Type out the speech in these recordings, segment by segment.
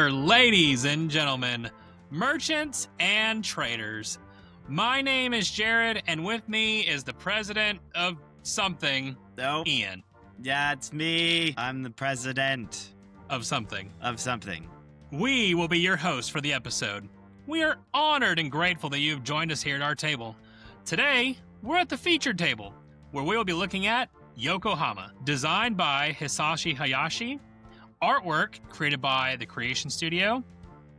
there, ladies and gentlemen, merchants and traders. My name is Jared, and with me is the president of something, Ian. Yeah, it's me. I'm the president Of something. of something. We will be your hosts for the episode. We are honored and grateful that you've joined us here at our table. Today, we're at the featured table, where we will be looking at Yokohama, designed by Hisashi Hayashi, artwork created by the Creation Studio,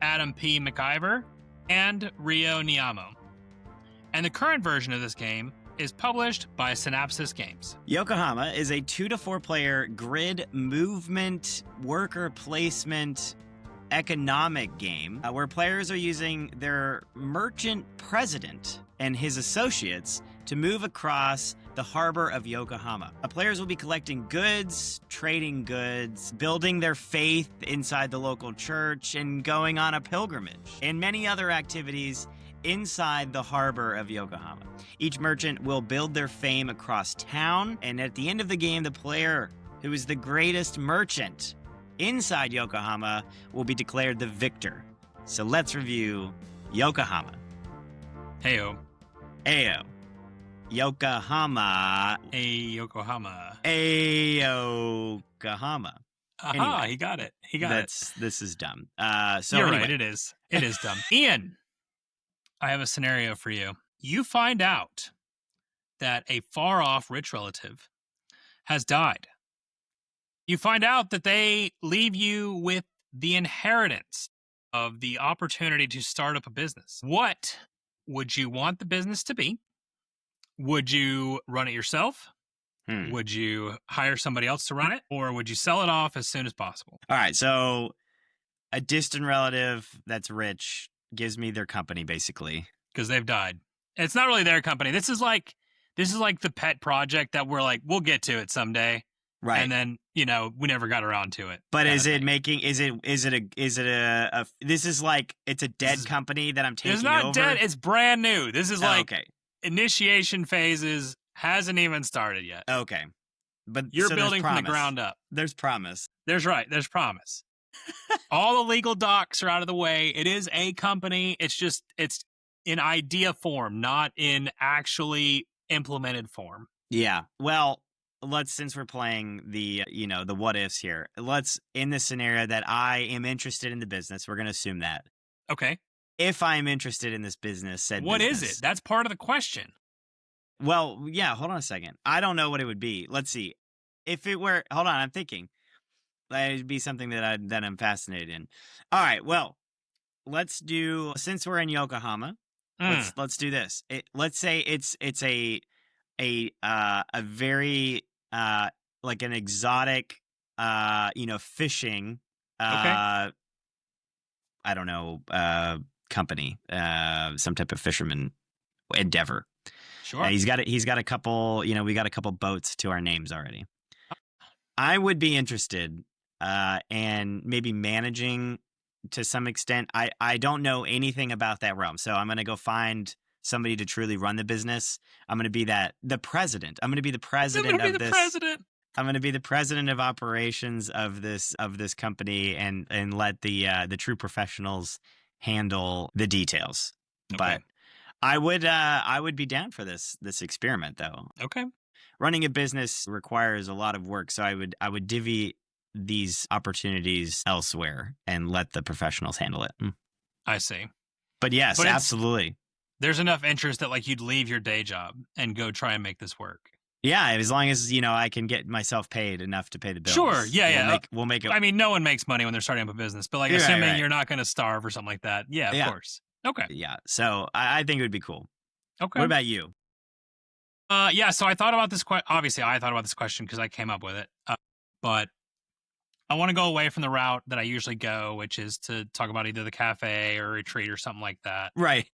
Adam P. McIver, and Ryo Nyamo. And the current version of this game is published by Synapses Games. Yokohama is a 2 to 4 player grid movement, worker placement, economic game where players are using their merchant president and his associates to move across the harbor of Yokohama. Players will be collecting goods, trading goods, building their faith inside the local church, and going on a pilgrimage, and many other activities inside the harbor of Yokohama. Each merchant will build their fame across town, and at the end of the game, the player who is the greatest merchant inside Yokohama will be declared the victor. So let's review Yokohama. Heyo. Ayo. Yokohama. Yokohama. Yokohama. Aha, Anyway, he got it. He got it. This is dumb. You're Anyway. right, it is. It is dumb. Ian, I have a scenario for you. You find out that a far-off rich relative has died. You find out that they leave you with the inheritance of the opportunity to start up a business. What would you want the business to be? Would you run it yourself? Would you hire somebody else to run it? Or would you sell it off as soon as possible? All right, so a distant relative that's rich gives me their company, basically. Because they've died. It's not really their company. This is like the pet project that we're like, we'll get to it someday. Right. And then, we never got around to it. But is it this is like, it's a dead company that I'm taking over? It's not dead. It's brand new. This is okay. Initiation phases, hasn't even started yet. Okay. But you're so building from the ground up. There's promise. There's promise. All the legal docs are out of the way. It is a company. It's in idea form, not in actually implemented form. Yeah. Well, since we're playing the what ifs here, in the scenario that I am interested in the business, we're going to assume that. Okay. If I'm interested in this business, what is it? That's part of the question. Well, yeah, hold on a second. I don't know what it would be. Let's see. If it were, hold on, I'm thinking. It'd be something that I'm fascinated in. All right, well, let's do, since we're in Yokohama, let's do this. Let's say it's a very like an exotic fishing okay. I don't know, company, some type of fisherman endeavor. Sure. He's got a couple, we got a couple boats to our names already. I would be interested and maybe managing to some extent. I don't know anything about that realm, so I'm going to go find somebody to truly run the business. I'm going to be the president. I'm going to be the president of this. President. I'm going to be the president of operations of this company and let the true professionals handle the details. Okay. But I would be down for this experiment, though. Okay. Running a business requires a lot of work, so I would divvy these opportunities elsewhere and let the professionals handle it. I see. But yes, absolutely. There's enough interest that you'd leave your day job and go try and make this work. Yeah, as long as I can get myself paid enough to pay the bills. Sure. Yeah, we'll make it. I mean, no one makes money when they're starting up a business, but assuming you're not going to starve or something like that. Yeah, of course. Okay. Yeah. So I think it would be cool. Okay. What about you? Yeah. So I thought about this question. Obviously, I thought about this question because I came up with it. But I want to go away from the route that I usually go, which is to talk about either the cafe or retreat or something like that. Right.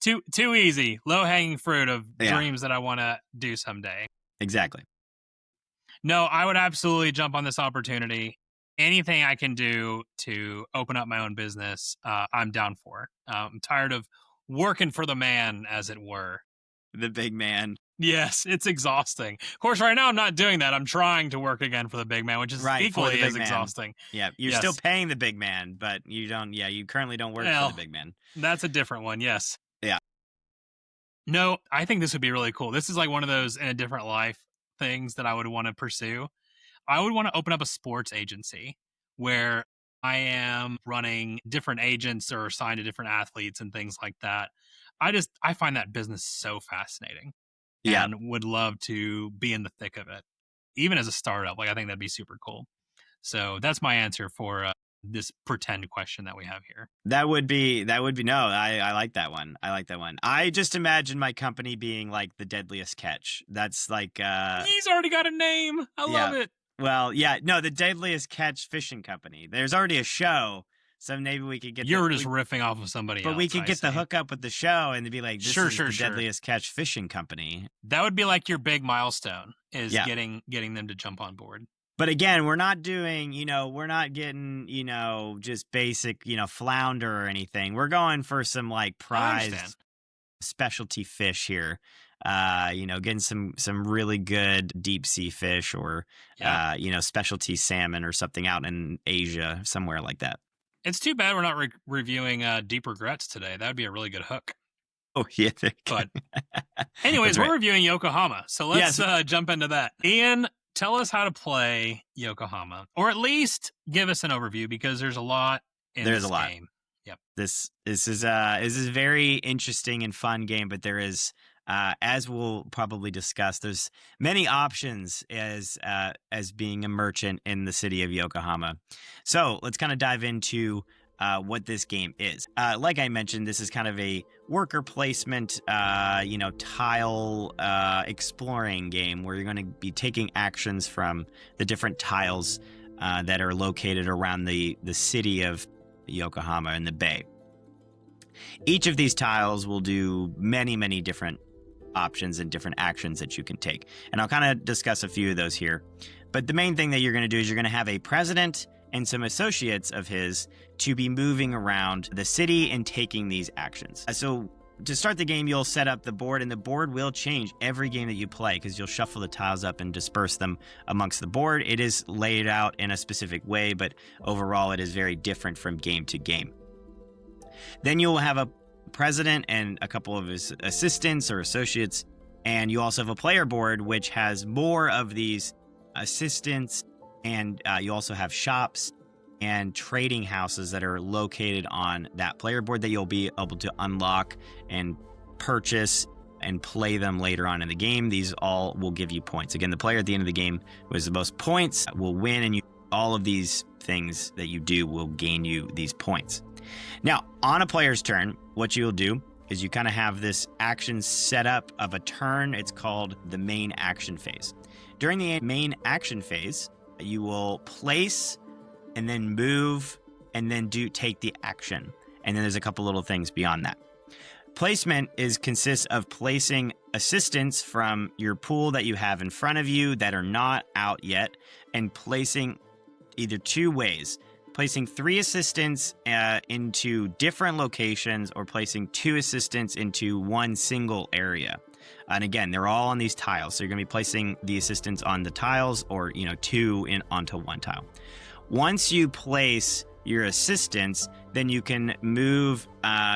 Too easy. Low hanging fruit of dreams that I want to do someday. Exactly. No, I would absolutely jump on this opportunity. Anything I can do to open up my own business, I'm down for. I'm tired of working for the man, as it were. The big man. Yes, it's exhausting. Of course, right now I'm not doing that. I'm trying to work again for the big man, which is Right, for the equally big as man. exhausting. Yeah, you're Yes. still paying the big man, but you don't. Yeah, you currently don't work for the Well, big man. that's a different one. Yes. Yeah. No, I think this would be really cool. This is like one of those in a different life things that I would want to pursue. I would want to open up a sports agency where I am running different agents or assigned to different athletes and things like that. I find that business so fascinating Yeah. and would love to be in the thick of it. Even as a startup, like I think that'd be super cool. So that's my answer for this pretend question that we have here. That would be no, I like that one. I like that one. I just imagine my company being like the Deadliest Catch. That's like He's already got a name. I love it. Well, yeah, no, the Deadliest Catch Fishing Company. There's already a show, so maybe we could get You're just riffing off of somebody else. but we could get the hookup with the show and be like, this Sure, is sure, the sure. Deadliest Catch Fishing Company. That would be like your big milestone is Yeah. getting them to jump on board. But again, we're not doing, we're not getting, just basic, flounder or anything. We're going for some like I prized understand. specialty fish here. Getting some really good deep sea fish or Yeah. specialty salmon or something out in Asia, somewhere like that. It's too bad we're not reviewing Deep Regrets today. That would be a really good hook. Oh yeah. But anyways, right. we're reviewing Yokohama. So let's Yes. jump into that. Ian, tell us how to play Yokohama, or at least give us an overview because there's a lot in There's this a lot. game. Yep. This is a very interesting and fun game, but there is, as we'll probably discuss, there's many options as being a merchant in the city of Yokohama. So let's kind of dive into what this game is. Like I mentioned, this is kind of a worker placement, tile exploring game where you're going to be taking actions from the different tiles that are located around the city of Yokohama in the bay. Each of these tiles will do many, many different options and different actions that you can take. And I'll kind of discuss a few of those here. But the main thing that you're going to do is you're going to have a president and some associates of his to be moving around the city and taking these actions. So to start the game, you'll set up the board, and the board will change every game that you play because you'll shuffle the tiles up and disperse them amongst the board. It is laid out in a specific way, but overall it is very different from game to game. Then you'll have a president and a couple of his assistants or associates, and you also have a player board which has more of these assistants, and you also have shops and trading houses that are located on that player board that you'll be able to unlock and purchase and play them later on in the game. These all will give you points. Again, the player at the end of the game who has the most points will win, and all of these things that you do will gain you these points. Now, on a player's turn, what you'll do is you kind of have this action set up of a turn. It's called the main action phase. During the main action phase, you will place and then move and then take the action. And then there's a couple little things beyond that. Placement consists of placing assistants from your pool that you have in front of you that are not out yet, and placing either two ways. Placing 3 assistants into different locations, or placing 2 assistants into one single area. And again, they're all on these tiles. So you're going to be placing the assistants on the tiles, or 2 onto one tile. Once you place your assistants, then you can move,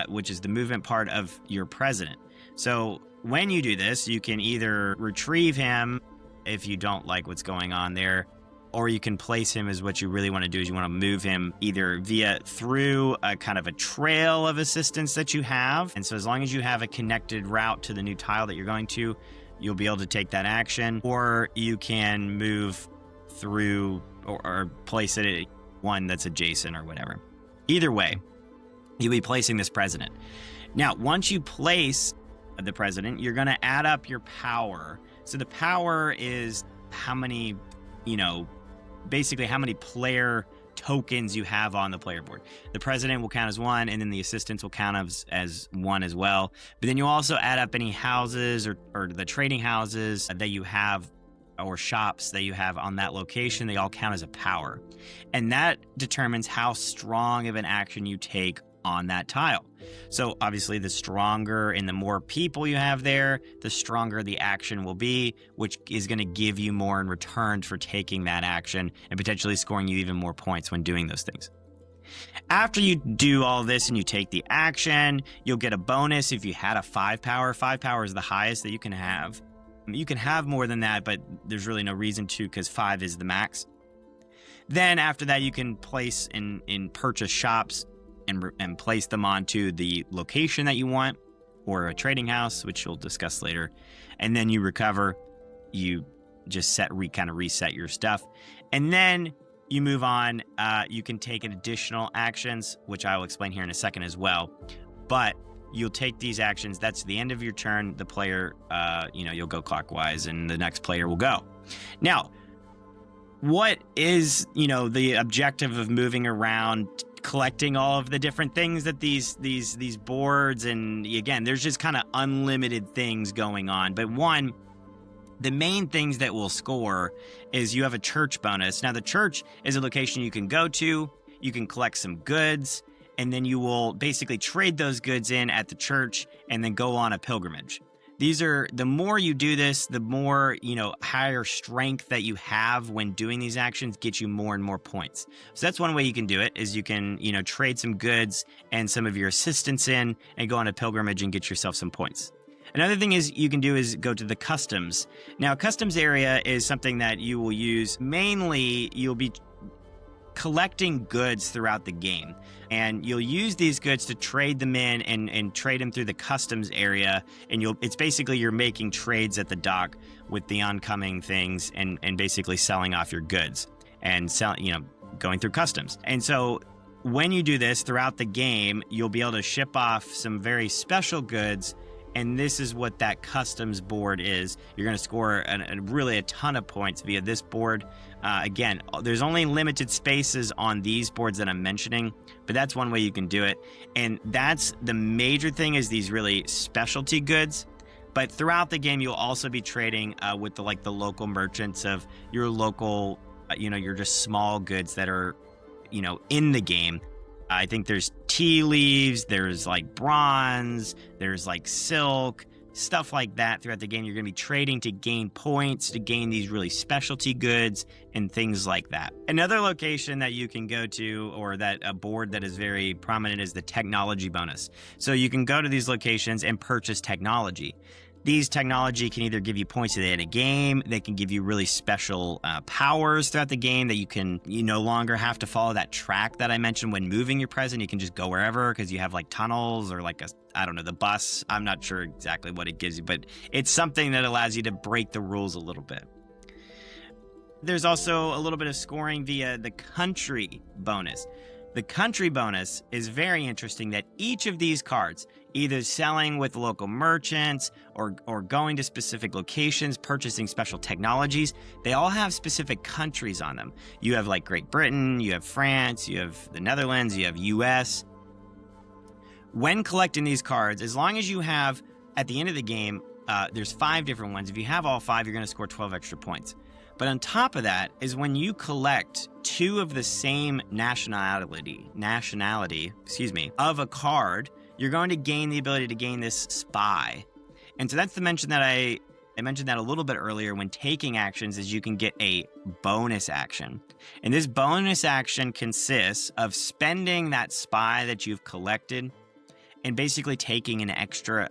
which is the movement part of your president. So when you do this, you can either retrieve him if you don't like what's going on there, or you can place him as what you really want to do is you want to move him either through a kind of a trail of assistants that you have. And so as long as you have a connected route to the new tile that you're going to, you'll be able to take that action, or you can move through or place it at one that's adjacent or whatever. Either way, you'll be placing this president. Now, once you place the president, you're going to add up your power. So the power is how many, basically how many player tokens you have on the player board. The president will count as 1, and then the assistants will count as 1 as well. But then you also add up any houses or the trading houses that you have, or shops that you have on that location. They all count as a power. And that determines how strong of an action you take on that tile. So obviously the stronger and the more people you have there, the stronger the action will be, which is going to give you more in return for taking that action and potentially scoring you even more points when doing those things. After you do all this and you take the action, you'll get a bonus if you had a 5 power. 5 power is the highest that you can have. You can have more than that, but there's really no reason to, because 5 is the max. Then after that, you can place in purchase shops and place them onto the location that you want, or a trading house, which we'll discuss later. And then you recover, you just kind of reset your stuff. And then you move on. You can take additional actions, which I will explain here in a second as well. But you'll take these actions. That's the end of your turn. The player, you'll go clockwise and the next player will go. Now, what is, the objective of moving around, collecting all of the different things that these boards, and again, there's just kind of unlimited things going on. But one, the main things that will score is you have a church bonus. Now, the church is a location you can go to, you can collect some goods, and then you will basically trade those goods in at the church and then go on a pilgrimage. The more you do this, the more, higher strength that you have when doing these actions gets you more and more points. So that's one way you can do it, is you can, trade some goods and some of your assistants in and go on a pilgrimage and get yourself some points. Another thing you can do is go to the customs. Now, customs area is something that you will use. Mainly, you'll be collecting goods throughout the game, and you'll use these goods to trade them in and trade them through the customs area, and it's basically you're making trades at the dock with the oncoming things and basically selling off your goods and going through customs. And so when you do this throughout the game, you'll be able to ship off some very special goods, and this is what that customs board is. You're going to score really a ton of points via this board. Again, there's only limited spaces on these boards that I'm mentioning, but that's one way you can do it. And that's the major thing, is these really specialty goods. But throughout the game, you'll also be trading with the local merchants of your local, your just small goods that are, in the game. I think there's tea leaves, there's bronze, there's silk, stuff like that throughout the game. You're going to be trading to gain points, to gain these really specialty goods and things like that. Another location that you can go to, or that a board that is very prominent, is the technology bonus. So you can go to these locations and purchase technology. These technology can either give you points at the end of the game, they can give you really special powers throughout the game that you no longer have to follow that track that I mentioned when moving your present. You can just go wherever, because you have tunnels or the bus. I'm not sure exactly what it gives you, but it's something that allows you to break the rules a little bit. There's also a little bit of scoring via the country bonus. The country bonus is very interesting, that each of these cards, either selling with local merchants or going to specific locations, purchasing special technologies, they all have specific countries on them. You have Great Britain, you have France, you have the Netherlands, you have US. When collecting these cards, as long as you have, at the end of the game, there's 5 different ones. If you have all 5, you're going to score 12 extra points. But on top of that is when you collect 2 of the same nationality of a card, you're going to gain the ability to gain this spy. And so that's the mention that I mentioned that a little bit earlier. When taking actions, is you can get a bonus action. And this bonus action consists of spending that spy that you've collected and basically taking an extra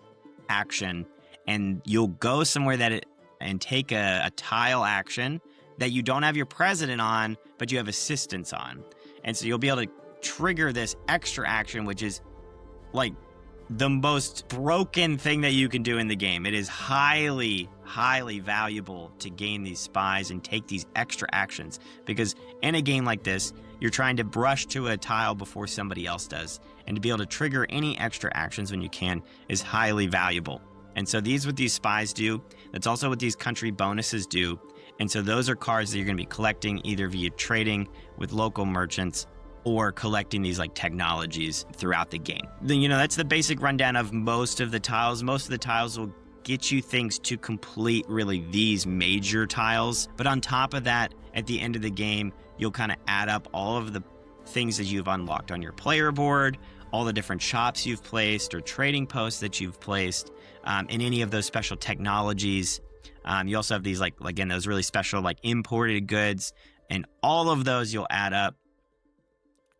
action, and you'll go somewhere and take a tile action that you don't have your president on, but you have assistants on. And so you'll be able to trigger this extra action, which is the most broken thing that you can do in the game. It is highly, highly valuable to gain these spies and take these extra actions, because in a game like this, you're trying to brush to a tile before somebody else does. And to be able to trigger any extra actions when you can is highly valuable. And so what these spies do. That's also what these country bonuses do. And so those are cards that you're going to be collecting either via trading with local merchants or collecting these technologies throughout the game. Then, that's the basic rundown of most of the tiles. Most of the tiles will get you things to complete really these major tiles. But on top of that, at the end of the game, you'll kind of add up all of the things that you've unlocked on your player board, all the different shops you've placed or trading posts that you've placed, and any of those special technologies. You also have these, like, again, those really special, like, imported goods, and all of those you'll add up.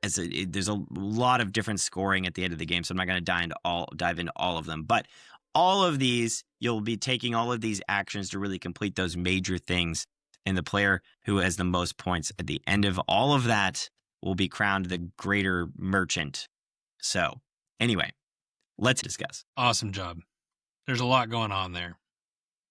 There's a lot of different scoring at the end of the game, so I'm not going to dive into all of them. But all of these, you'll be taking all of these actions to really complete those major things, and the player who has the most points at the end of all of that will be crowned the greater merchant. So, anyway, let's discuss. Awesome job. There's a lot going on there.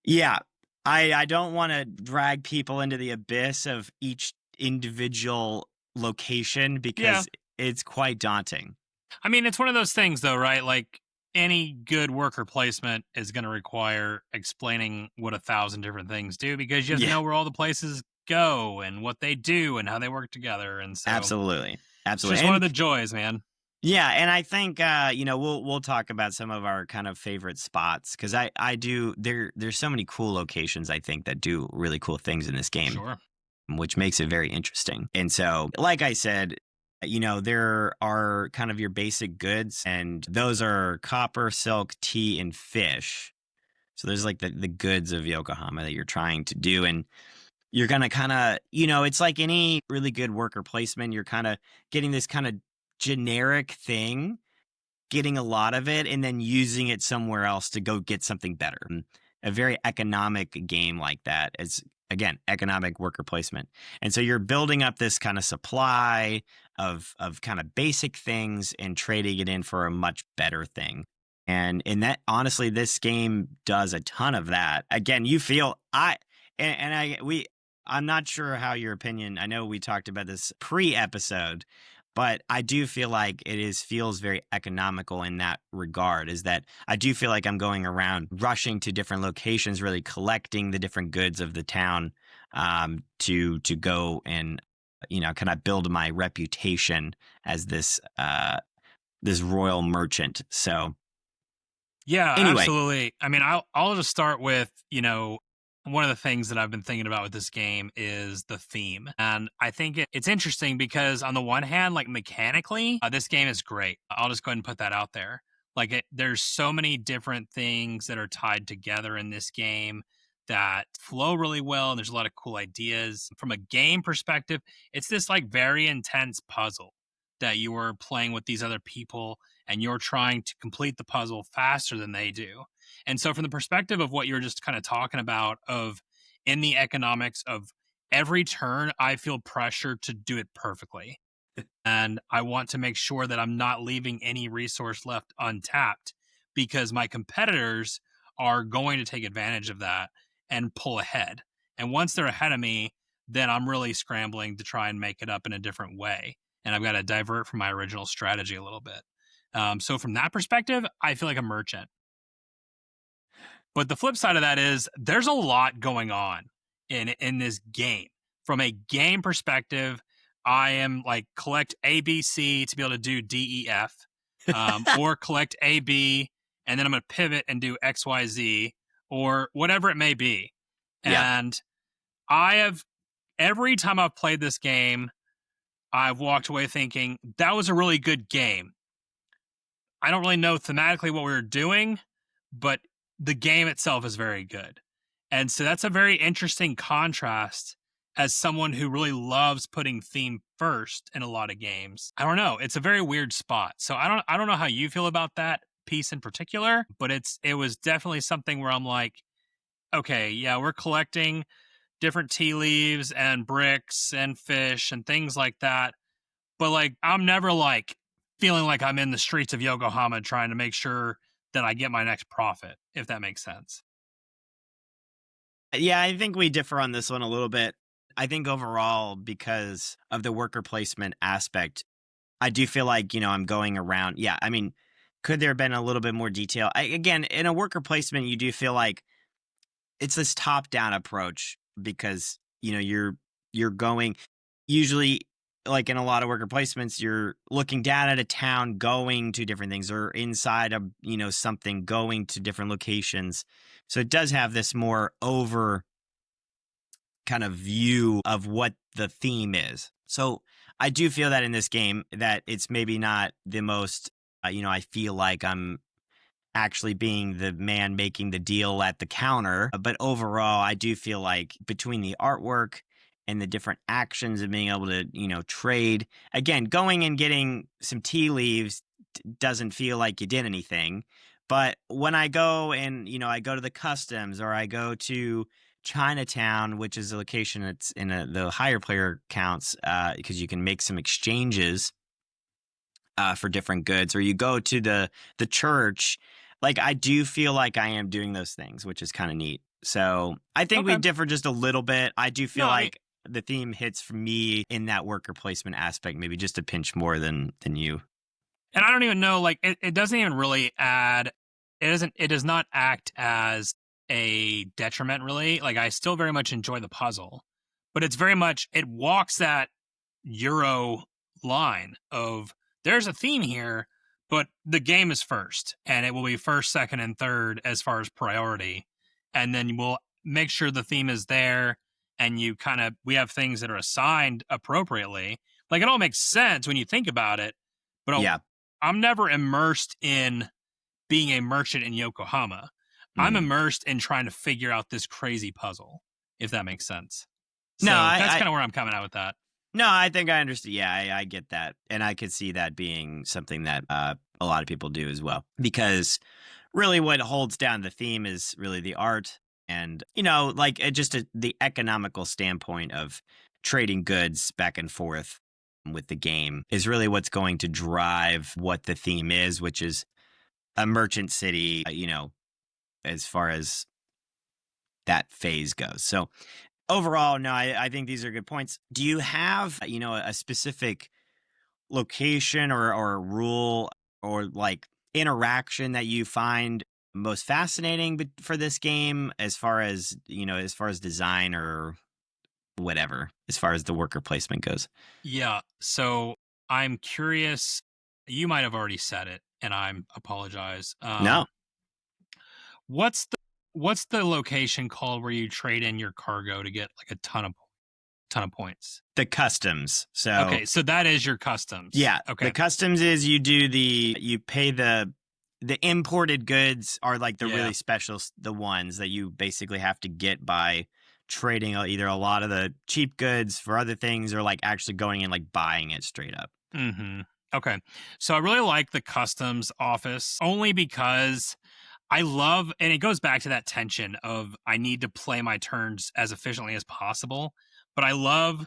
Yeah, I don't want to drag people into the abyss of each individual location because it's quite daunting. I mean, it's one of those things, though, right? Like, any good worker placement is going to require explaining what 1,000 different things do, because you have to know where all the places go and what they do and how they work together. And so, absolutely. It's just one of the joys, man. Yeah, and I think we'll talk about some of our kind of favorite spots, because I do there's so many cool locations, I think, that do really cool things in this game. Sure. Which makes it very interesting. And so, like I said, there are kind of your basic goods, and those are copper, silk, tea, and fish. So there's like the goods of Yokohama that you're trying to do. And you're going to kind of, it's like any really good worker placement. You're kind of getting this kind of generic thing, getting a lot of it, and then using it somewhere else to go get something better. A very economic game like that is, again, economic worker placement. And so you're building up this kind of supply of kind of basic things and trading it in for a much better thing. And in that, honestly, this game does a ton of that. Again, you feel I'm not sure how your opinion, I know we talked about this pre-episode, but I do feel like feels very economical in that regard, is that I do feel like I'm going around rushing to different locations, really collecting the different goods of the town to go and, kind of build my reputation as this royal merchant. So, yeah, anyway. Absolutely. I mean, I'll just start with, one of the things that I've been thinking about with this game is the theme. And I think it's interesting because, on the one hand, like, mechanically, this game is great. I'll just go ahead and put that out there. Like, there's so many different things that are tied together in this game that flow really well. And there's a lot of cool ideas. From a game perspective, it's this, like, very intense puzzle that you are playing with these other people, and you're trying to complete the puzzle faster than they do. And so, from the perspective of what you're just kind of talking about, of in the economics of every turn, I feel pressure to do it perfectly. And I want to make sure that I'm not leaving any resource left untapped, because my competitors are going to take advantage of that and pull ahead. And once they're ahead of me, then I'm really scrambling to try and make it up in a different way. And I've got to divert from my original strategy a little bit. So from that perspective, I feel like a merchant. But the flip side of that is there's a lot going on in this game. From a game perspective, I am like, collect A, B, C to be able to do D, E, F, or collect A, B, and then I'm going to pivot and do X, Y, Z, or whatever it may be. Yeah. And every time I've played this game, I've walked away thinking that was a really good game. I don't really know thematically what we were doing, but the game itself is very good. And so that's a very interesting contrast as someone who really loves putting theme first in a lot of games. I don't know. It's a very weird spot. So I don't know how you feel about that piece in particular, but it was definitely something where I'm like, okay, yeah, we're collecting different tea leaves and bricks and fish and things like that. But, like, I'm never, like, feeling like I'm in the streets of Yokohama trying to make sure that I get my next profit, if that makes sense. Yeah, I think we differ on this one a little bit. I think overall, because of the worker placement aspect, I do feel like, I'm going around. Yeah, I mean, could there have been a little bit more detail? Again, in a worker placement, you do feel like it's this top-down approach, because, you're going, usually, like in a lot of worker placements, you're looking down at a town, going to different things, or inside of, something, going to different locations. So it does have this more over kind of view of what the theme is. So I do feel that in this game that it's maybe not the most, I feel like I'm actually being the man making the deal at the counter. But overall, I do feel like between the artwork and the different actions and being able to, trade, again, going and getting some tea leaves doesn't feel like you did anything. But when I go and, I go to the customs or I go to Chinatown, which is a location that's in the higher player counts, because you can make some exchanges for different goods, or you go to the church. Like, I do feel like I am doing those things, which is kind of neat. So I think we Okay. differ just a little bit. I do feel No, like the theme hits for me in that worker placement aspect, maybe just a pinch more than you. and I don't even know, like, it doesn't even really add, it does not act as a detriment, really. Like, I still very much enjoy the puzzle, but it's very much, it walks that Euro line of there's a theme here, but the game is first, and it will be first, second, and third as far as priority. And then we'll make sure the theme is there, and we have things that are assigned appropriately. Like, it all makes sense when you think about it, but Yeah. I'm never immersed in being a merchant in Yokohama. I'm Mhm. immersed in trying to figure out this crazy puzzle, if that makes sense. No, So that's I kind of where I'm coming out with that. no, I think I understand. Yeah, I get that, and I could see that being something that a lot of people do as well. Because really, what holds down the theme is really the art, and like the economical standpoint of trading goods back and forth with the game is really what's going to drive what the theme is, which is a merchant city. As far as that phase goes. So overall, no, I think these are good points. Do you have, a specific location or a rule or like interaction that you find most fascinating for this game as far as design or whatever, as far as the worker placement goes? Yeah. So I'm curious. You might have already said it, and I apologize. No, What's the location called where you trade in your cargo to get like a ton of points? the customs. So Okay, so that is your customs. yeah, the Okay. customs is you pay the imported goods are like the Yeah. really special the ones that you basically have to get by trading either a lot of the cheap goods for other things or like actually going and like buying it straight up. Mm-hmm. Okay. So I really like the customs office only because I love, and it goes back to that tension of I need to play my turns as efficiently as possible. But I love,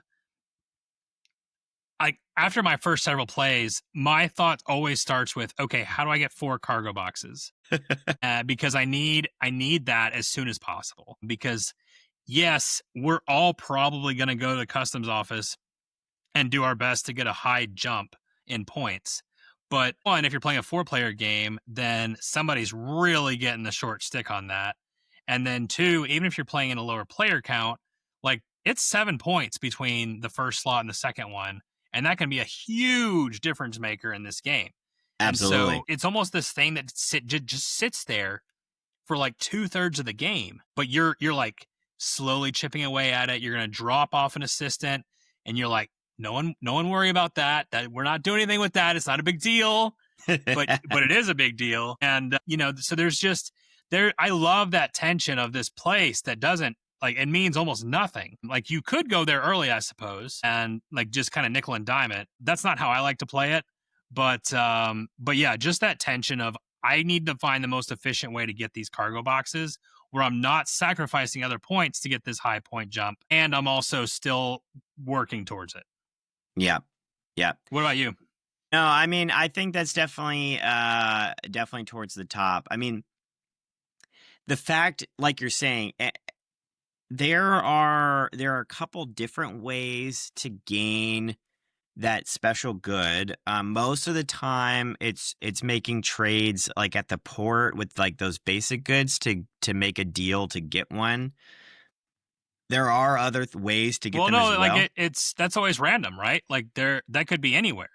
after my first several plays, my thought always starts with, okay, how do I get 4 cargo boxes? Because I need that as soon as possible. Because yes, we're all probably going to go to the customs office and do our best to get a high jump in points. But one, if you're playing a 4-player game, then somebody's really getting the short stick on that. And then two, even if you're playing in a lower player count, like it's 7 points between the first slot and the second one. And that can be a huge difference maker in this game. And so Absolutely. it's almost this thing that just sits there for like 2/3 of the game, but you're like slowly chipping away at it. You're going to drop off an assistant, and you're like, no one worry about that. That we're not doing anything with that. It's not a big deal, but it is a big deal. And so there's just there. I love that tension of this place that doesn't like it means almost nothing. Like you could go there early, I suppose, and like just kind of nickel and dime it. That's not how I like to play it. But yeah, just that tension of I need to find the most efficient way to get these cargo boxes where I'm not sacrificing other points to get this high point jump, and I'm also still working towards it. Yeah. Yeah. What about you? No, I mean, I think that's definitely towards the top. I mean, the fact, like you're saying, there are a couple different ways to gain that special good. Most of the time, it's making trades like at the port with like those basic goods to make a deal to get one. There are other ways to get Well, them as no, like well. that's always random, right? Like that could be anywhere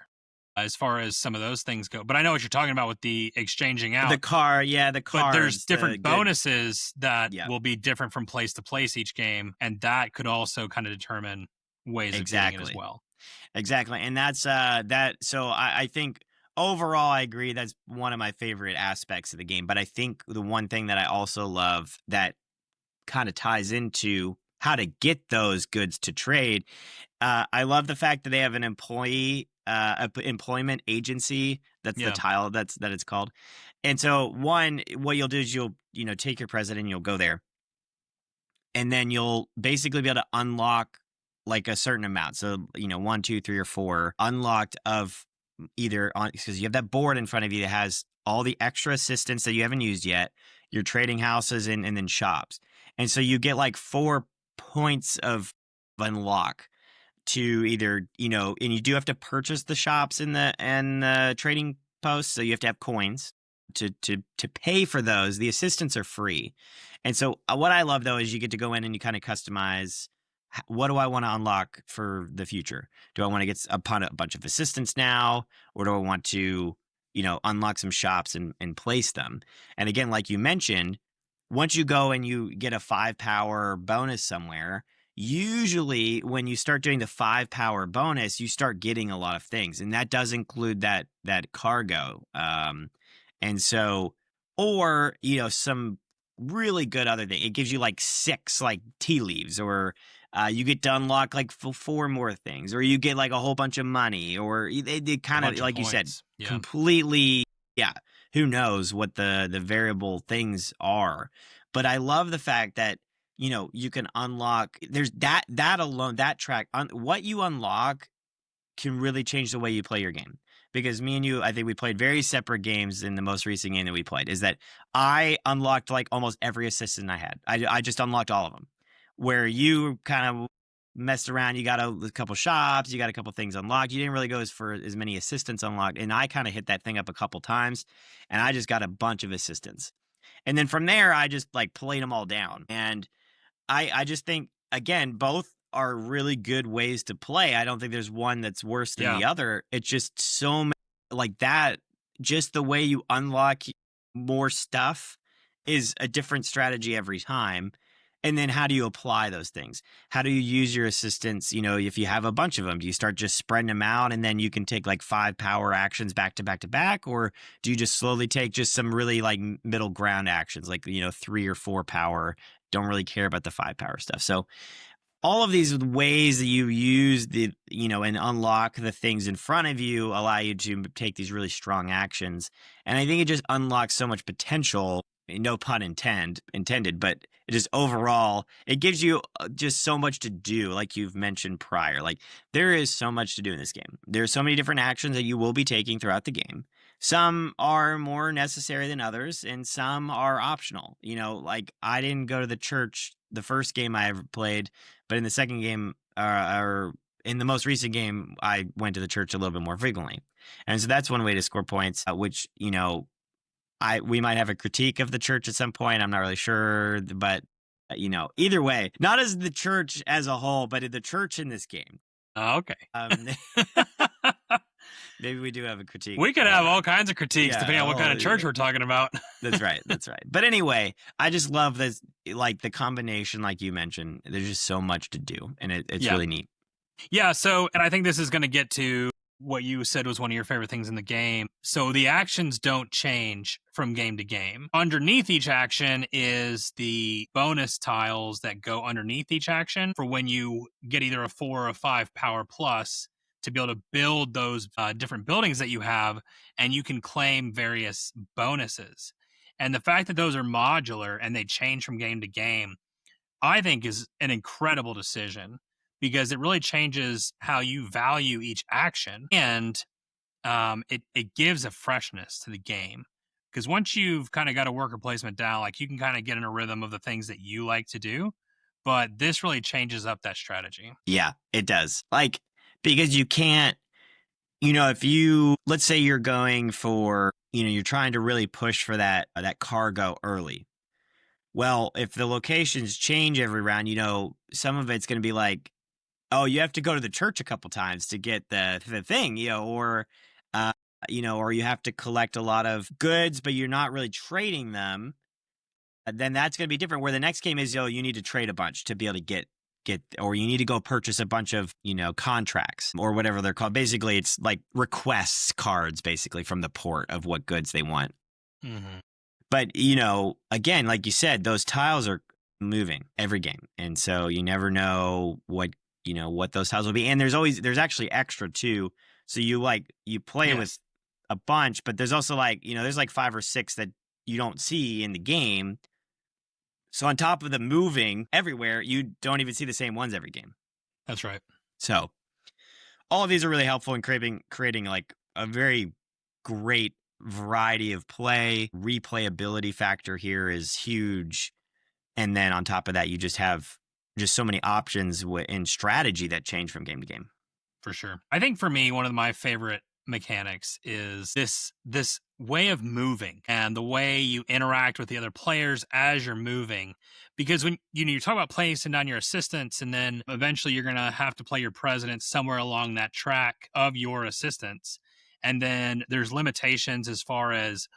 as far as some of those things go. But I know what you're talking about with the exchanging The out. car, yeah, the But there's cards, the different good, bonuses that yeah, will be different from place to place each game, and that could also kind of determine ways of getting it as exactly. well. Exactly. And that's that. So I think overall, I agree. That's one of my favorite aspects of the game. But I think the one thing that I also love that kind of ties into how to get those goods to trade. I love the fact that they have an employment agency. That's the Yeah. tile that it's called. And so one, what you'll do is you'll take your president, you'll go there, and then you'll basically be able to unlock like a certain amount. So, one, two, three, or four unlocked of either on, because you have that board in front of you that has all the extra assistance that you haven't used yet, your trading houses and then shops. And so you get like 4 points of unlock to either, and you do have to purchase the shops and the trading posts. So you have to have coins to pay for those. The assistants are free. And so what I love though is you get to go in and you kind of customize, what do I want to unlock for the future? Do I want to get a bunch of assistants now, or do I want to, unlock some shops and place them? And again, like you mentioned, once you go and you get a 5 power bonus somewhere, usually when you start doing the 5 power bonus, you start getting a lot of things, and that does include that cargo. And so, or some really good other thing. It gives you like 6 like tea leaves, or you get to unlock like 4 more things, or you get like a whole bunch of money, or they kind of, like you said, Yeah. completely. Yeah, who knows what the variable things are. But I love the fact that you can unlock. There's that alone, that track on what you unlock can really change the way you play your game. Because me and you, I think we played very separate games in the most recent game that we played. Is that I unlocked like almost every assistant I had. I just unlocked all of them. Where you kind of messed around, you got a couple shops, you got a couple things unlocked. You didn't really go for as many assistants unlocked. And I kind of hit that thing up a couple times, and I just got a bunch of assistants. And then from there, I just like played them all down. And I just think, again, both are really good ways to play. I don't think there's one that's worse than the other. It's just so like that. Just the way you unlock more stuff is a different strategy every time. And then how do you apply those things? How do you use your assistants? If you have a bunch of them, do you start just spreading them out and then you can take like 5 power actions back to back to back? Or do you just slowly take just some really like middle ground actions, like, 3 or 4 power? Don't really care about the 5 power stuff. So all of these ways that you use and unlock the things in front of you allow you to take these really strong actions. And I think it just unlocks so much potential, no pun intended, but it just overall, it gives you just so much to do. Like you've mentioned prior, like there is so much to do in this game. There's so many different actions that you will be taking throughout the game. Some are more necessary than others, and some are optional. Like I didn't go to the church the first game I ever played, but in the second game, or in the most recent game, I went to the church a little bit more frequently. And so that's one way to score points, which, we might have a critique of the church at some point. I'm not really sure, but, either way, not as the church as a whole, but the church in this game. Oh, okay. Maybe we do have a critique. We could have all kinds of critiques depending on what kind of church we're talking about. That's right. But anyway, I just love this, like the combination, like you mentioned. There's just so much to do, and it's really neat. Yeah. So, and I think this is going to get to what you said was one of your favorite things in the game. So the actions don't change from game to game. Underneath each action is the bonus tiles that go underneath each action for when you get either a 4 or a 5 power plus, to be able to build those different buildings that you have, and you can claim various bonuses. And the fact that those are modular and they change from game to game, I think is an incredible decision, because it really changes how you value each action, and it gives a freshness to the game. Because once you've kind of got a worker placement down, like you can kind of get in a rhythm of the things that you like to do, but this really changes up that strategy. Yeah, it does. Like, because you can't, if let's say you're going for, you're trying to really push for that cargo early. Well, if the locations change every round, some of it's going to be like, oh, you have to go to the church a couple times to get the thing, or you have to collect a lot of goods, but you're not really trading them. Then that's going to be different. Where the next game is, you need to trade a bunch to be able to get get, or you need to go purchase a bunch of, contracts or whatever they're called. Basically, it's like requests cards, basically, from the port of what goods they want. Mm-hmm. But, again, like you said, those tiles are moving every game. And so you never know what those tiles will be. And there's actually extra too. So you play with a bunch, but there's also there's like 5 or 6 that you don't see in the game. So on top of the moving everywhere, you don't even see the same ones every game. That's right. So all of these are really helpful in creating like a very great variety of play. Replayability factor here is huge. And then on top of that, you just have so many options in strategy that change from game to game. For sure. I think for me, one of my favorite mechanics is this way of moving and the way you interact with the other players as you're moving. Because when you talk about placing down your assistants, and then eventually you're going to have to play your president somewhere along that track of your assistants. And then there's limitations as far as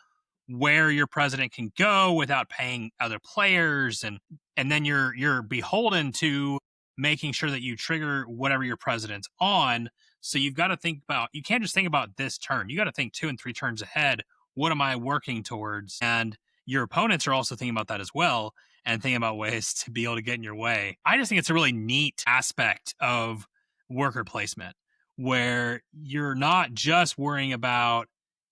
where your president can go without paying other players, and then you're beholden to making sure that you trigger whatever your president's on. So you've got to think about, you can't just think about this turn. You got to think 2 and 3 turns ahead. What am I working towards? And your opponents are also thinking about that as well, and thinking about ways to be able to get in your way. I just think it's a really neat aspect of worker placement, where you're not just worrying about,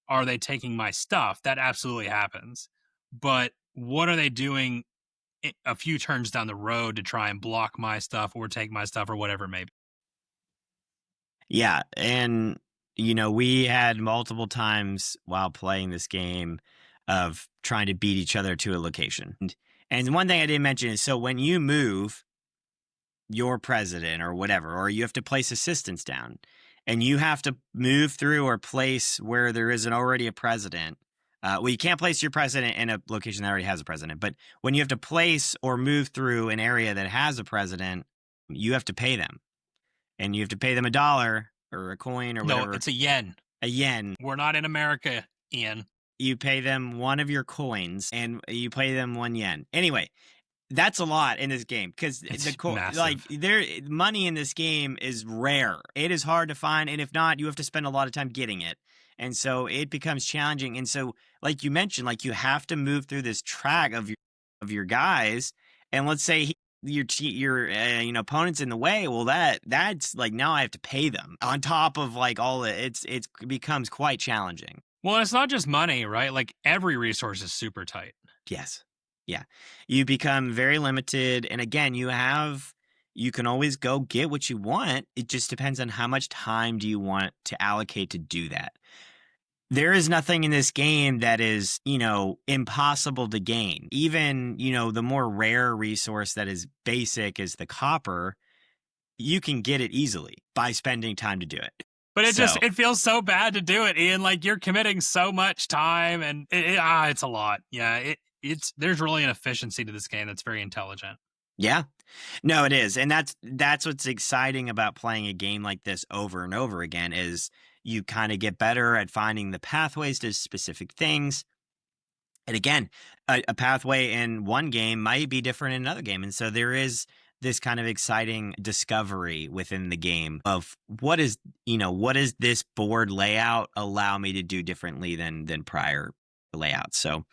are they taking my stuff? That absolutely happens. But what are they doing a few turns down the road to try and block my stuff or take my stuff or whatever it may be? Yeah. And, we had multiple times while playing this game of trying to beat each other to a location. And one thing I didn't mention is, so when you move your president or whatever, or you have to place assistants down, and you have to move through or place where there isn't already a president. Well, you can't place your president in a location that already has a president. But when you have to place or move through an area that has a president, you have to pay them. And you have to pay them $1 or a coin or whatever. No, it's a yen. A yen. We're not in America, Ian. You pay them one of your coins, and you pay them 1 yen. Anyway, that's a lot in this game, because money in this game is rare. It is hard to find, and if not, you have to spend a lot of time getting it, and so it becomes challenging. And so, like you mentioned, you have to move through this track of your guys, and let's say your opponent's in the way. Well, that's now I have to pay them on top of all it becomes quite challenging. Well, it's not just money, right? Every resource is super tight. Yes. Yeah. You become very limited. And again, you can always go get what you want. It just depends on how much time do you want to allocate to do that. There is nothing in this game that is, impossible to gain. Even, the more rare resource that is basic is the copper. You can get it easily by spending time to do it. But it feels so bad to do it, Ian. You're committing so much time, and it's a lot. Yeah, there's really an efficiency to this game that's very intelligent. Yeah. No, it is. And that's what's exciting about playing a game like this over and over again, is you kind of get better at finding the pathways to specific things. And again, a pathway in one game might be different in another game. And so there is this kind of exciting discovery within the game of what is this board layout allow me to do differently than prior layouts. So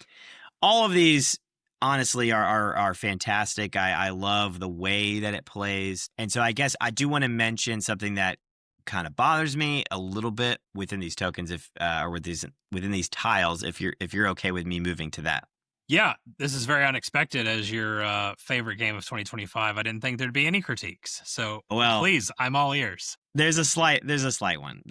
all of these honestly are fantastic. I love the way that it plays. And so I guess I do want to mention something that kind of bothers me a little bit within these tokens, within these tiles, if you're okay with me moving to that. Yeah, this is very unexpected as your favorite game of 2025. I didn't think there'd be any critiques. So please, I'm all ears. There's a slight one.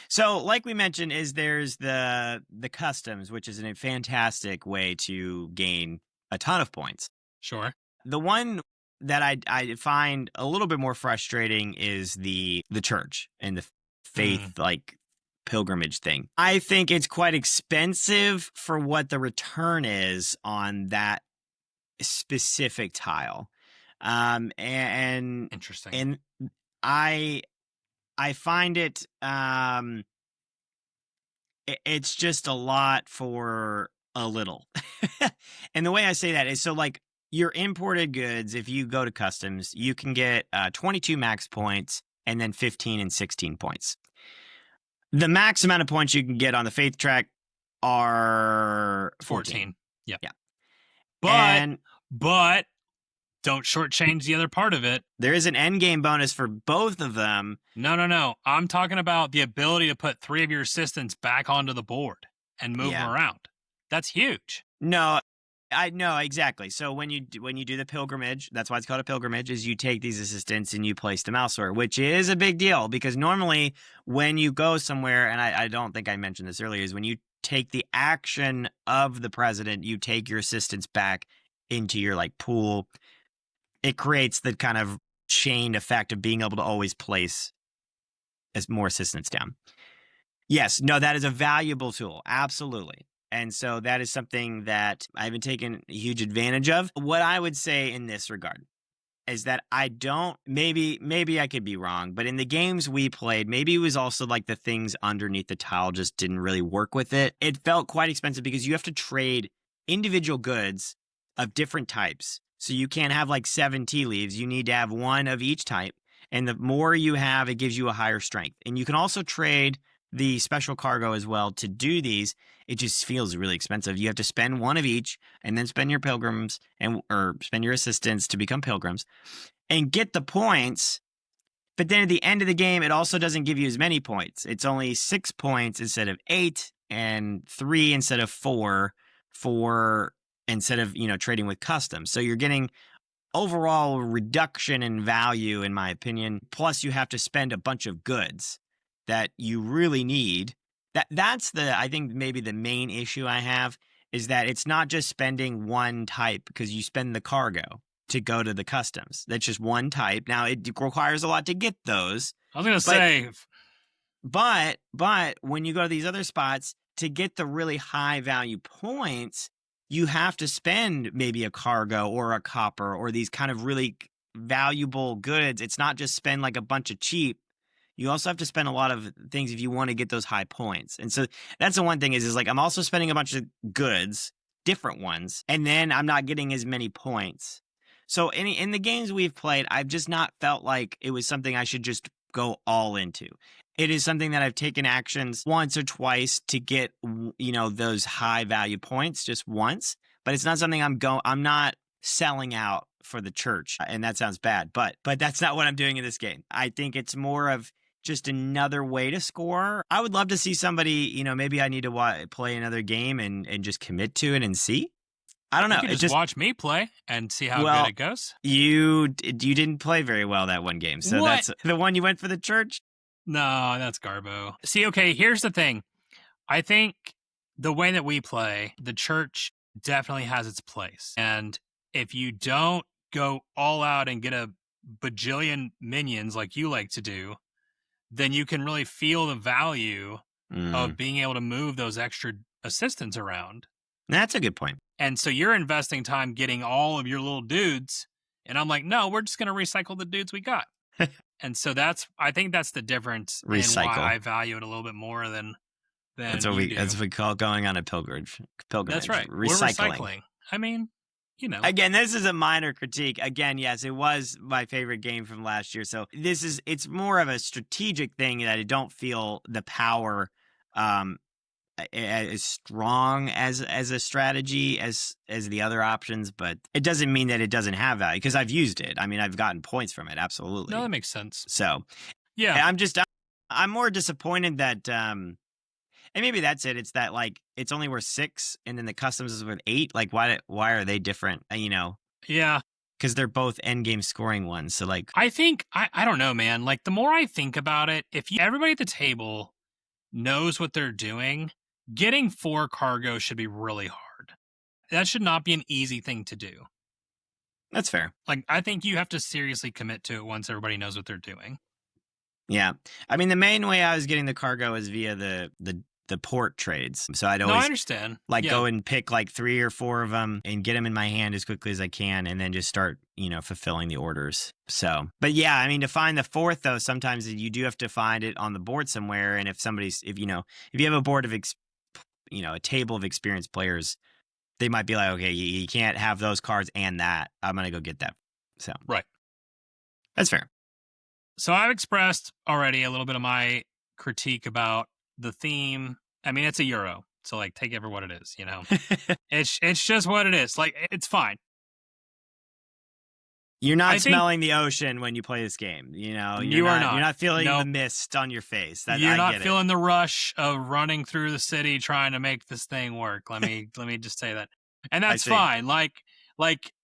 So like we mentioned, there's the customs, which is a fantastic way to gain a ton of points. Sure. The one that I find a little bit more frustrating is the church and the faith pilgrimage thing. I think it's quite expensive for what the return is on that specific tile. And interesting. And I find it it's just a lot for a little. And the way I say that is, so your imported goods, if you go to customs, you can get 22 max points and then 15 and 16 points. The max amount of points you can get on the faith track are 14. Yeah. Yeah. But don't shortchange the other part of it. There is an end game bonus for both of them. No. I'm talking about the ability to put 3 of your assistants back onto the board and move them around. That's huge. No, I know exactly. So when you do the pilgrimage, that's why it's called a pilgrimage, is you take these assistants and you place them elsewhere, which is a big deal because normally when you go somewhere, and I don't think I mentioned this earlier, is when you take the action of the president, you take your assistants back into your like pool. It creates the kind of chain effect of being able to always place as more assistants down. Yes, no, that is a valuable tool. Absolutely. And so that is something that I haven't taken a huge advantage of. What I would say in this regard is that I don't, maybe I could be wrong, but in the games we played, maybe it was also like the things underneath the tile just didn't really work with it. It felt quite expensive because you have to trade individual goods of different types. So you can't have like 7 tea leaves. You need to have 1 of each type. And the more you have, it gives you a higher strength. And you can also trade the special cargo as well to do these. It just feels really expensive. You have to spend 1 of each and then spend your pilgrims or spend your assistants to become pilgrims and get the points. But then at the end of the game, it also doesn't give you as many points. It's only 6 points instead of 8 and 3 instead of 4 instead of, trading with customs. So you're getting overall reduction in value, in my opinion. Plus you have to spend a bunch of goods that you really need. That's I think maybe the main issue I have is that it's not just spending 1 type because you spend the cargo to go to the customs. That's just 1 type. Now it requires a lot to get those. I was going to say. But when you go to these other spots to get the really high value points, you have to spend maybe a cargo or a copper or these kind of really valuable goods. It's not just spend like a bunch of cheap. You also have to spend a lot of things if you want to get those high points. And so that's the one thing is like I'm also spending a bunch of goods, different ones, and then I'm not getting as many points. So in the games we've played, I've just not felt like it was something I should just go all into. It is something that I've taken actions once or twice to get, those high value points just once, but it's not something I'm not selling out for the church. And that sounds bad, but that's not what I'm doing in this game. I think it's more of just another way to score. I would love to see somebody, maybe I need to play another game and just commit to it and see. I don't know. You can just watch me play and see how good it goes. You didn't play very well that one game. So That's the one you went for the church? No, that's Garbo. See, okay, here's the thing. I think the way that we play, the church definitely has its place. And if you don't go all out and get a bajillion minions like you like to do, then you can really feel the value of being able to move those extra assistants around. That's a good point. And so you're investing time getting all of your little dudes. And I'm like, no, we're just going to recycle the dudes we got. And so I think that's the difference in why I value it a little bit more than that's what we call going on a pilgrimage. That's right. Recycling. We're recycling. I mean, Again, this is a minor critique. Again, yes, it was my favorite game from last year. So it's more of a strategic thing that I don't feel the power as strong as a strategy as the other options, but it doesn't mean that it doesn't have value because I've used it. I mean, I've gotten points from it. Absolutely. No, that makes sense. So, yeah, I'm more disappointed that, and maybe that's it. It's that like, it's only worth 6 and then the customs is worth 8. Like why are they different? Yeah. Because they're both end game scoring ones. So like, I think, I don't know, man. Like the more I think about it, if everybody at the table knows what they're doing, getting 4 cargo should be really hard. That should not be an easy thing to do. That's fair. Like, I think you have to seriously commit to it once everybody knows what they're doing. Yeah. I mean, the main way I was getting the cargo is via the port trades. So I'd always I understand. Go and pick like 3 or 4 of them and get them in my hand as quickly as I can and then just start, fulfilling the orders. So, but yeah, I mean, to find the 4th though, sometimes you do have to find it on the board somewhere. And if you have a board of a table of experienced players, they might be like, okay, you can't have those cards and that. I'm going to go get that. So, Right. That's fair. So I've expressed already a little bit of my critique about the theme. I mean, it's a Euro, so like take it for what it is, you know. It's just what it is. Like it's fine. You're not I think smelling the ocean when you play this game. You know, you are not. You're not feeling the Nope. mist on your face. You're I not get feeling the rush of running through the city trying to make this thing work. Let me just say that, and that's see. fine. Like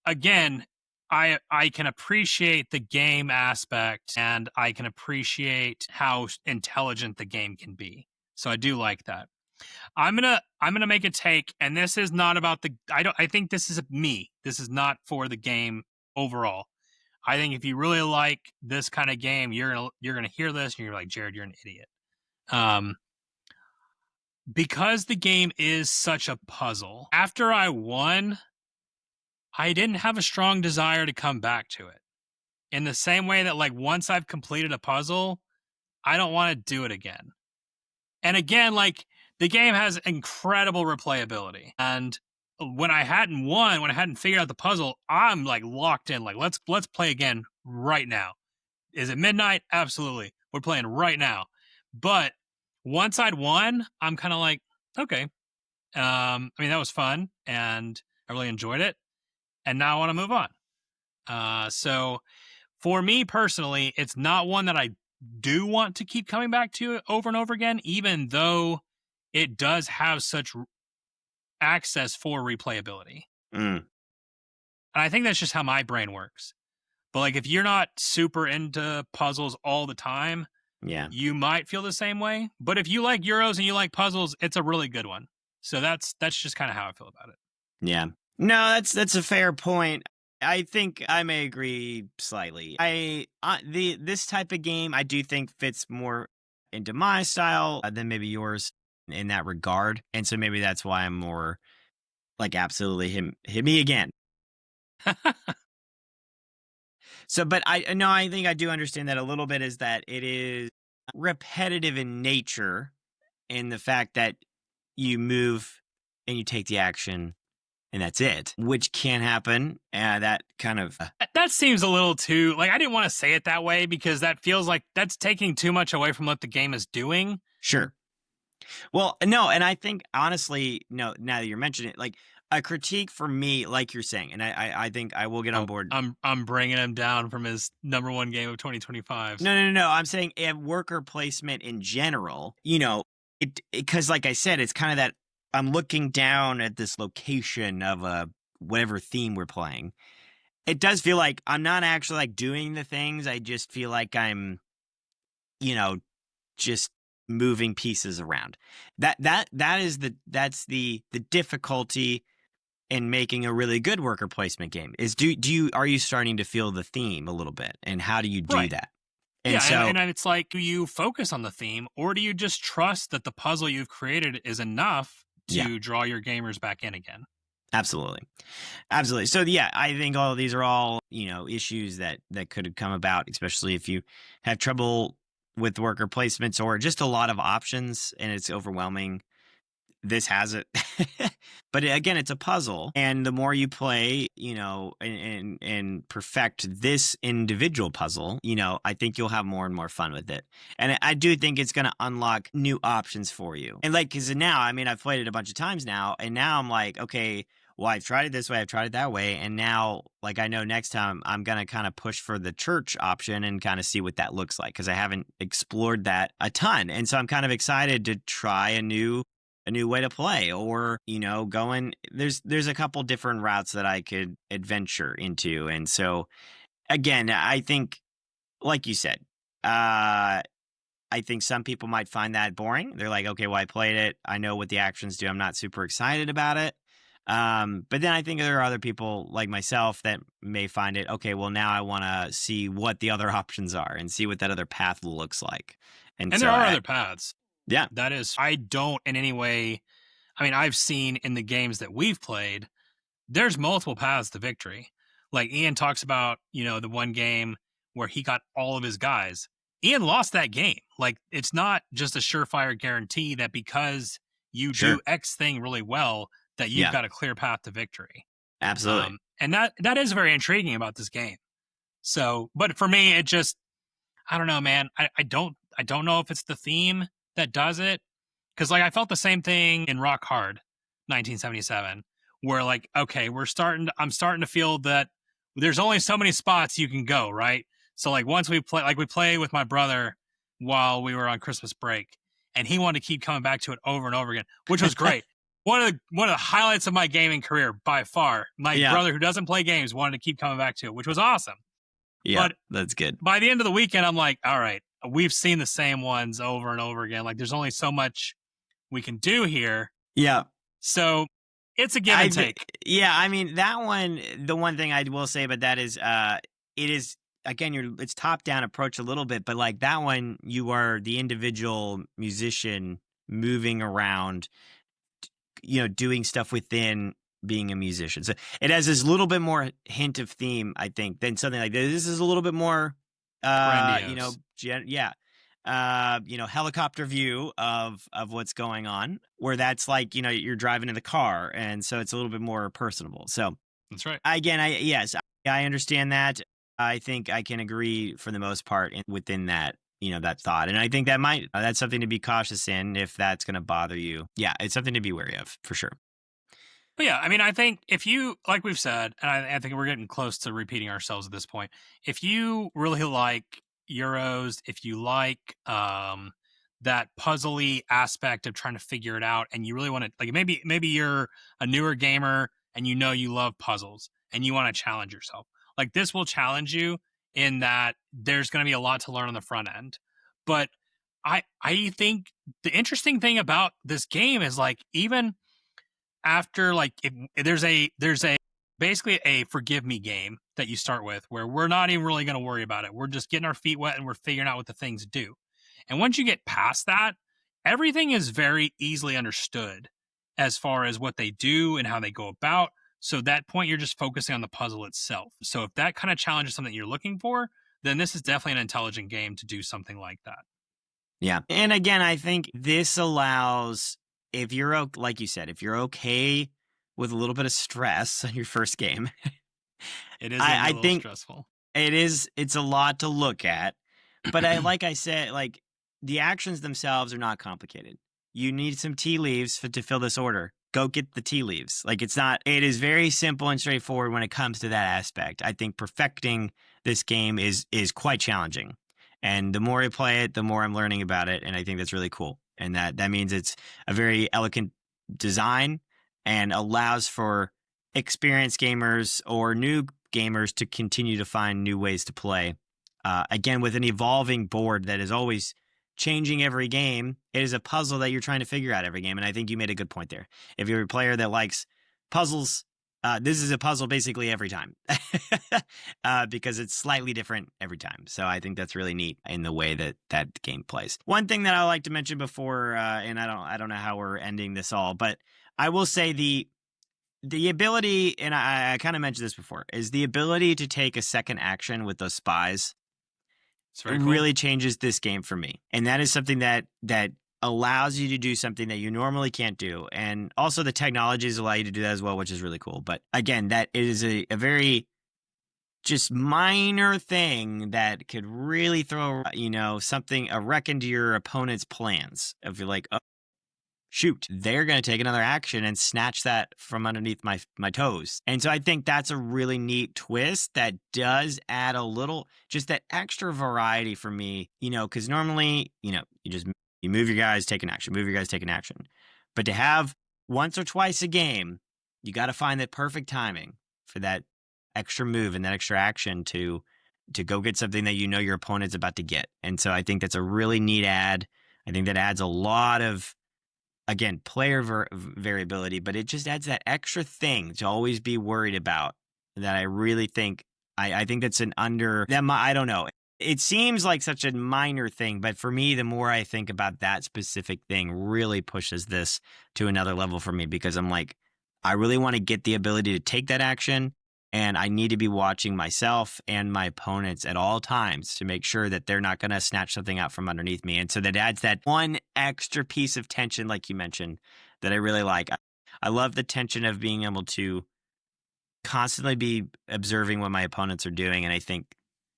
again, I can appreciate the game aspect, and I can appreciate how intelligent the game can be. So I do like that. I'm gonna make a take, and this is not about the. I think this is me. This is not for the game overall. I think if you really like this kind of game, you're gonna hear this and you're like, Jared, you're an idiot. Because the game is such a puzzle. After I won, I didn't have a strong desire to come back to it. In the same way that like once I've completed a puzzle, I don't want to do it again. And again, like the game has incredible replayability. And when I hadn't won, when I hadn't figured out the puzzle, I'm like locked in. Like let's play again right now. Is it midnight? Absolutely. We're playing right now. But once I'd won, I'm kind of like, okay. I mean, that was fun and I really enjoyed it. And now I want to move on. So for me personally, it's not one that I do want to keep coming back to over and over again, even though it does have such access for replayability. And I think that's just how my brain works. But like if you're not super into puzzles all the time, you might feel the same way. But if you like Euros and you like puzzles, it's a really good one. So that's just kind of how I feel about it. Yeah. No, that's a fair point. I think I may agree slightly. This type of game I do think fits more into my style than maybe yours in that regard, and so maybe that's why I'm more like absolutely hit me again. So, but I think I do understand that a little bit is that it is repetitive in nature, in the fact that you move and you take the action. And that's it, which can happen. That kind of... That seems a little too... Like, I didn't want to say it that way because that feels like that's taking too much away from what the game is doing. Sure. Well, no, and I think, honestly, no, now that you're mentioning it, like, a critique for me, like you're saying, and I think I will get on board. I'm bringing him down from his number one game of 2025. No. I'm saying worker placement in general, because like I said, it's kind of that I'm looking down at this location of whatever theme we're playing. It does feel like I'm not actually like doing the things. I just feel like I'm, just moving pieces around. That's the difficulty in making a really good worker placement game. Is are you starting to feel the theme a little bit, and how do you do that? And and it's like, do you focus on the theme, or do you just trust that the puzzle you've created is enough to draw your gamers back in again? Absolutely. So I think all of these are all, issues that could come about, especially if you have trouble with worker placements or just a lot of options and it's overwhelming. This has it. But again, it's a puzzle. And the more you play, and perfect this individual puzzle, I think you'll have more and more fun with it. And I do think it's going to unlock new options for you. And because now, I mean, I've played it a bunch of times now, and now I'm like, okay, well, I've tried it this way, I've tried it that way. And now, like, I know next time I'm going to kind of push for the church option and kind of see what that looks like, because I haven't explored that a ton. And so I'm kind of excited to try a new way to play, or there's a couple different routes that I could adventure into. And so again, I think, like you said, I think some people might find that boring. They're like, okay, well, I played it, I know what the actions do, I'm not super excited about it. But then I think there are other people like myself that may find it, okay, well, now I want to see what the other options are and see what that other path looks like. And so there are other paths. Yeah. That is, I don't in any way, I mean, I've seen in the games that we've played, there's multiple paths to victory. Like Ian talks about, the one game where he got all of his guys. Ian lost that game. Like, it's not just a surefire guarantee that because you do X thing really well, that you've got a clear path to victory. Absolutely. And that is very intriguing about this game. So, but for me, it just, I don't know, man. I don't know if it's the theme that does it. Cause like I felt the same thing in Rock Hard 1977, where like, okay, I'm starting to feel that there's only so many spots you can go, right? So like once we play with my brother while we were on Christmas break, and he wanted to keep coming back to it over and over again, which was great. One of the highlights of my gaming career by far. My brother, who doesn't play games, wanted to keep coming back to it, which was awesome. Yeah, but that's good. By the end of the weekend, I'm like, all right, we've seen the same ones over and over again. Like, there's only so much we can do here. Yeah. So it's a give and take. Yeah, I mean, that one, the one thing I will say about that is it is, again, it's top-down approach a little bit, but like that one, you are the individual musician moving around, doing stuff within being a musician. So it has this little bit more hint of theme, I think, than something like this. This is a little bit more, grandiose. Helicopter view of what's going on, where that's like, you're driving in the car. And so it's a little bit more personable. So that's right. Again, I understand that. I think I can agree for the most part within that, that thought. And I think that's something to be cautious in if that's going to bother you. Yeah, it's something to be wary of for sure. But yeah, I mean, I think if you, like we've said, and I think we're getting close to repeating ourselves at this point, if you really like Euros, if you like that puzzly aspect of trying to figure it out, and you really want to, like, maybe you're a newer gamer and you love puzzles and you want to challenge yourself, like this will challenge you in that there's going to be a lot to learn on the front end. But I think the interesting thing about this game is, like, even after, like, there's a basically a forgive me game that you start with, where we're not even really going to worry about it. We're just getting our feet wet and we're figuring out what the things do. And once you get past that, everything is very easily understood as far as what they do and how they go about. So at that point, you're just focusing on the puzzle itself. So if that kind of challenge is something you're looking for, then this is definitely an intelligent game to do something like that. Yeah. And again, I think this allows, if you're, like you said, if you're okay with a little bit of stress on your first game, it is a little stressful. It's a lot to look at. But like I said, like, the actions themselves are not complicated. You need some tea leaves to fill this order. Go get the tea leaves. Like, it is very simple and straightforward when it comes to that aspect. I think perfecting this game is quite challenging. And the more I play it, the more I'm learning about it. And I think that's really cool. And that means it's a very elegant design and allows for experienced gamers or new gamers to continue to find new ways to play. Again, with an evolving board that is always changing every game, it is a puzzle that you're trying to figure out every game. And I think you made a good point there. If you're a player that likes puzzles, this is a puzzle basically every time because it's slightly different every time. So I think that's really neat in the way that game plays. One thing that I like to mention before, and I don't know how we're ending this all, but I will say the ability, and I kind of mentioned this before, is the ability to take a second action with those spies. It cool. Really changes this game for me. And that is something that allows you to do something that you normally can't do. And also the technologies allow you to do that as well, which is really cool. But again, that is a very just minor thing that could really throw, a wreck into your opponent's plans. If you're like, oh, shoot, they're going to take another action and snatch that from underneath my toes. And so I think that's a really neat twist that does add a little, just that extra variety for me, because normally, you move your guys, take an action, move your guys, take an action. But to have once or twice a game, you got to find that perfect timing for that extra move and that extra action to go get something that your opponent's about to get. And so I think that's a really neat add. I think that adds a lot of, again, player variability, but it just adds that extra thing to always be worried about that I really think, I think that's I don't know. It seems like such a minor thing, but for me, the more I think about that specific thing really pushes this to another level for me, because I'm like, I really want to get the ability to take that action, and I need to be watching myself and my opponents at all times to make sure that they're not going to snatch something out from underneath me. And so that adds that one extra piece of tension, like you mentioned, that I really like. I love the tension of being able to constantly be observing what my opponents are doing. And I think,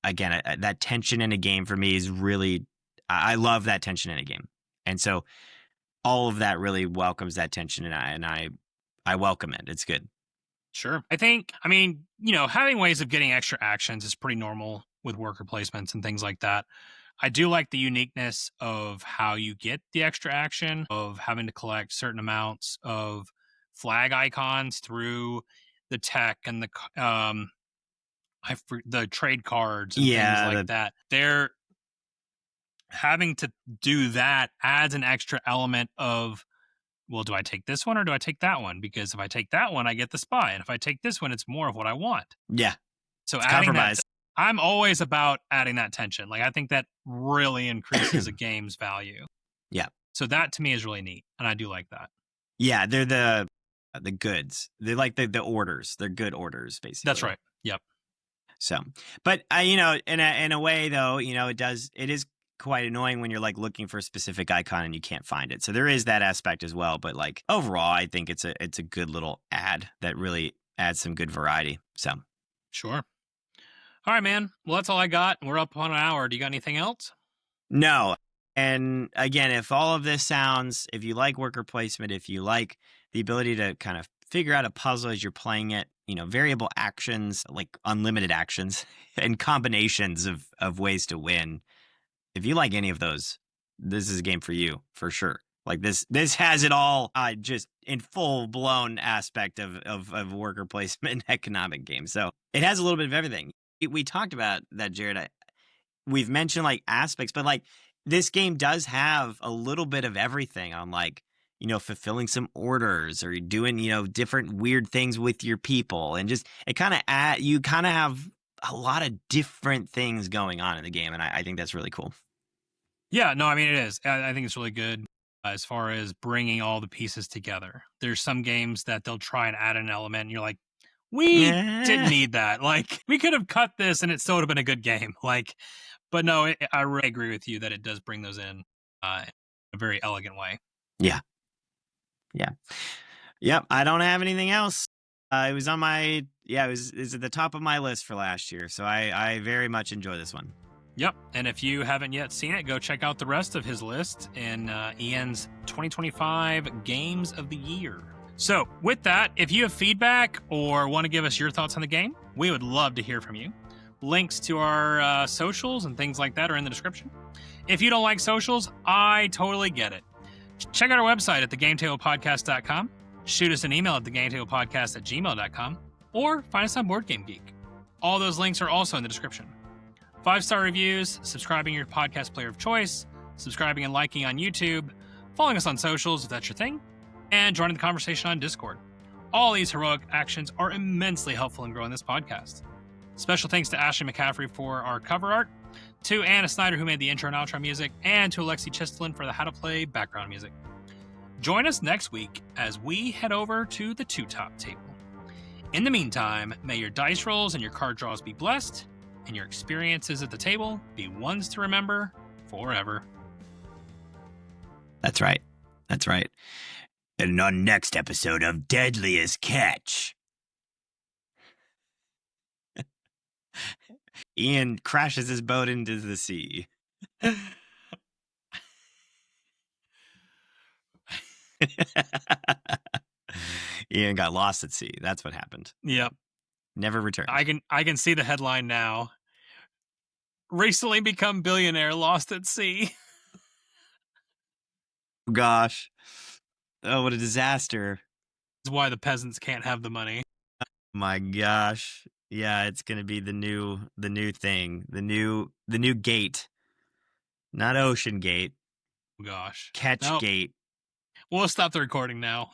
again, that tension in a game for me is really, I love that tension in a game. And so all of that really welcomes that tension, and I welcome it. It's good. Sure. I mean, having ways of getting extra actions is pretty normal with worker placements and things like that. I do like the uniqueness of how you get the extra action, of having to collect certain amounts of flag icons through the tech and the trade cards and things like that. They're having to do that adds an extra element of, well, do I take this one or do I take that one? Because if I take that one, I get the spy. And if I take this one, it's more of what I want. Yeah. So it's adding compromise. that, I'm always about adding that tension. Like, I think that really increases a game's value. Yeah. So that to me is really neat. And I do like that. Yeah. They're the goods. They're like the orders. They're good orders, basically. That's right. Yep. So, but in a way though, it is quite annoying when you're like looking for a specific icon and you can't find it. So there is that aspect as well. But like overall, I think it's a good little ad that really adds some good variety. So sure. All right, man. Well, that's all I got. We're up on an hour. Do you got anything else? No. And again, if you like worker placement, if you like the ability to kind of figure out a puzzle as you're playing it, variable actions, like unlimited actions and combinations of ways to win. If you like any of those, this is a game for you for sure. Like this has it all, just in full blown aspect of worker placement and economic game. So it has a little bit of everything. We talked about that, Jared. We've mentioned like aspects, but like this game does have a little bit of everything on like, fulfilling some orders or doing, different weird things with your people. And just you kind of have a lot of different things going on in the game. And I think that's really cool. Yeah, no, I mean, it is. I think it's really good as far as bringing all the pieces together. There's some games that they'll try and add an element and you're like, we didn't need that. Like, we could have cut this and it still would have been a good game. Like, but no, I really agree with you that it does bring those in a very elegant way. Yeah. Yeah. Yep. I don't have anything else. It was on it was at the top of my list for last year. So I very much enjoy this one. Yep. And if you haven't yet seen it, go check out the rest of his list in Ian's 2025 Games of the Year. So with that, if you have feedback or want to give us your thoughts on the game, we would love to hear from you. Links to our socials and things like that are in the description. If you don't like socials, I totally get it. Check out our website at thegametablepodcast.com. Shoot us an email at thegametablepodcast@gmail.com or find us on Board Game Geek. All those links are also in the description. 5-star reviews, subscribing your podcast player of choice, subscribing and liking on YouTube, following us on socials if that's your thing, and joining the conversation on Discord. All these heroic actions are immensely helpful in growing this podcast. Special thanks to Ashley McIver for our cover art, to Anna Snyder who made the intro and outro music, and to Aleksey Chistilin for the How to Play background music. Join us next week as we head over to the two-top table. In the meantime, may your dice rolls and your card draws be blessed, and your experiences at the table be ones to remember forever. That's right. That's right. And on next episode of Deadliest Catch, Ian crashes his boat into the sea. Ian got lost at sea. That's what happened. Yep. Never returned. I can see the headline now. Recently become billionaire lost at sea. Gosh. Oh, what a disaster. That's why the peasants can't have the money. My gosh. Yeah, it's going to be the new thing. The new gate. Not Ocean Gate. Gosh. Catch Gate. We'll stop the recording now.